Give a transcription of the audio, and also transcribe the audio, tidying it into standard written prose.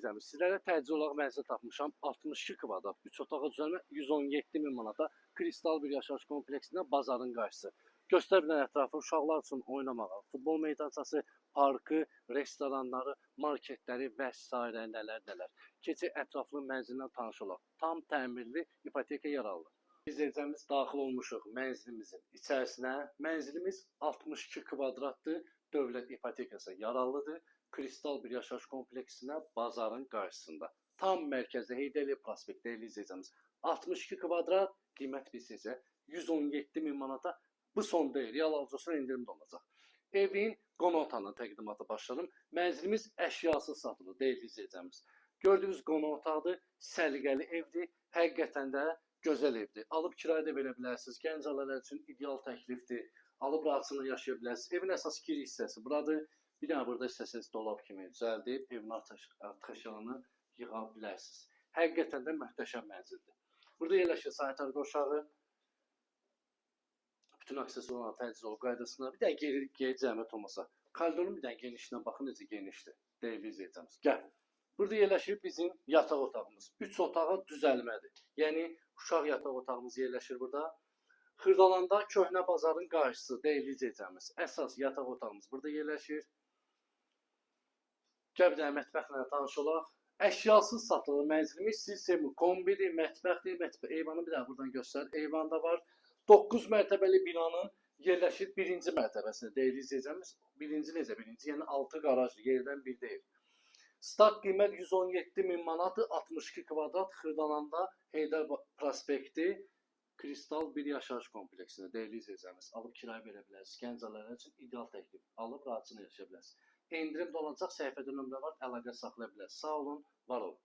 izləyicimiz, sizlərə təcili olaraq mənzil tapmışam. 62 kvadrat, 3 otağa düzəlmə 117 min manata Kristal bir yaşayış kompleksində bazarın qarşısı. Göstərilən ətrafı uşaqlar üçün oynamağa, futbol meydançası, parkı, restoranları, marketləri və s. nələr. Keçi ətraflı mənzillə tanış olaq. Tam təmirli ipoteka yararlı. İzləyicimiz daxil olmuşuq mənzilimizin içərisinə. Mənzilimiz 62 kvadratdır, dövlət ipotekası yararlıdır. Kristal bir yaşayış kompleksinə bazarın qarşısında. Tam mərkəzdə Heydərli prospektdə izləyəcəyimiz 62 kvadrat, qiymət bizcə 117 min manata. Bu son deyil, real alıcısına indirimdə olacaq. Evin qonaq otağının təqdimatı başladım. Mənzilimiz əşyasız satılır, deyil izləyəcəyimiz. Gördüyünüz qonaq otaqdır, səliqəli evdir, həqiqətən də gözəl evdir. Alıb kiraya da verə bilərsiniz, gənc ailələr üçün ideal təklifdir. Alıb rahatçılıqla yaşaya bilərsiniz. Evin əsas giriş hissəsi buradır. Bir dənə burada istəsəniz dolab kimi düzəldib evin artıq əşyalarını yığa bilərsiniz. Həqiqətən də möhtəşəm mənzildir. Burada yerləşir sanitar qoşağı, bütün aksesuarlar təcili qaydasına, bir də geri cəmiyyət olmasa. Koridorun bir dənə genişliğinə baxın, necə genişdir. Deyil izləyəcəyimiz. Gəl. Burada yerləşir bizim yataq otağımız. 3 otağa düzəlmədir. Yəni uşaq yataq otağımız yerləşir burada. Xırdalanda köhnə bazarın qarşısı deyil izləyəcəyimiz. Əsas yataq otağımız burada yerləşir. Gəl bir dənə mətbəxlə tanış olaq. Əşyasız satılır mənzilimiz. Sistemi kombidir, mətbəxdir. Eyvanı bir dənə buradan göstər. Eyvanda var. 9 mərtəbəli binanın yerləşir 1-ci mərtəbəsində deyil izləyəcəyimiz. Birinci necə birinci? Yəni 6 qarajlı, yerdən bir deyil. Start qiymət 117 min manatı, 62 kvadrat Xırdalanda Heydər prospekti Kristal bir yaşayış kompleksində deyil izləyəcəyimiz. Alıb kiraya verə bilərsiniz. Gənc ailələr üçün ideal təklif. Alıb rahatçılıqla yaşaya bilərsiniz. Endirim də olacaq, səhifədə nömrə var, əlaqə saxlaya bilərsiniz. Sağ olun, var olun.